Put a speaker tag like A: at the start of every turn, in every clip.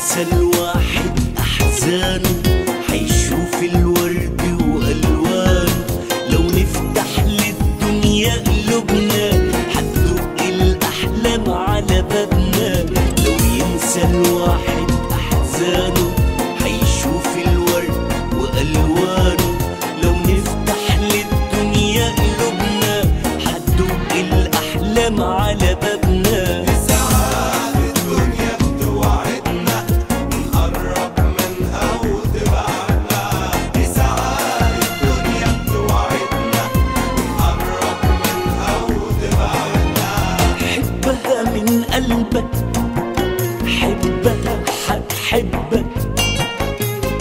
A: ينسى الواحد أحزانه، حيشوف الورد وألوانه. لو نفتح للدنيا قلوبنا حتدق الأحلام على بابنا. لو ينسى الواحد أحزانه، حيشوف الورد وألوانه. لو نفتح للدنيا قلوبنا حتدق الأحلام على بابنا. من قلبك حبها حتحبك،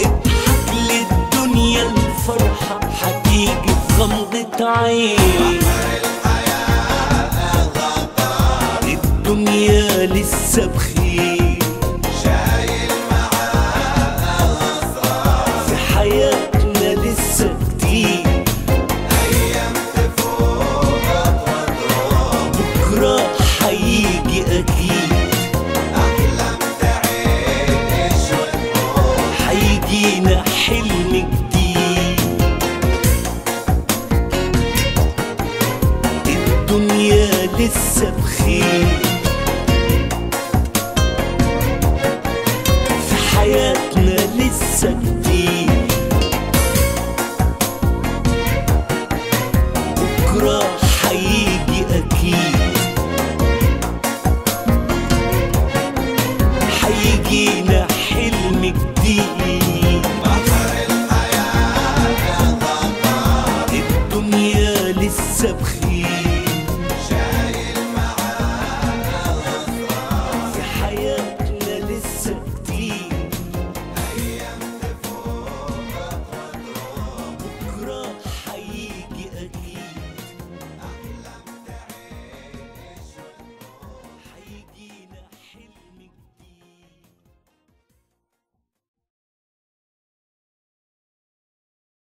A: اضحك للدنيا الفرحة حتيجي في غمضة عين. الدنيا لسه بخير، شايل معاها أسرار، في حياتنا لسه كتير أيام تفوت وتروح، بكرة حيجي أكيد أحلام تعيش وتروح، حيجينا حلم جديد. الدنيا لسه بخير، في حياتنا لسه كتير، بكرة حيجي أكيد، حيجينا حلم جديد. بحر الحياة غدار، الدنيا لسه بخير.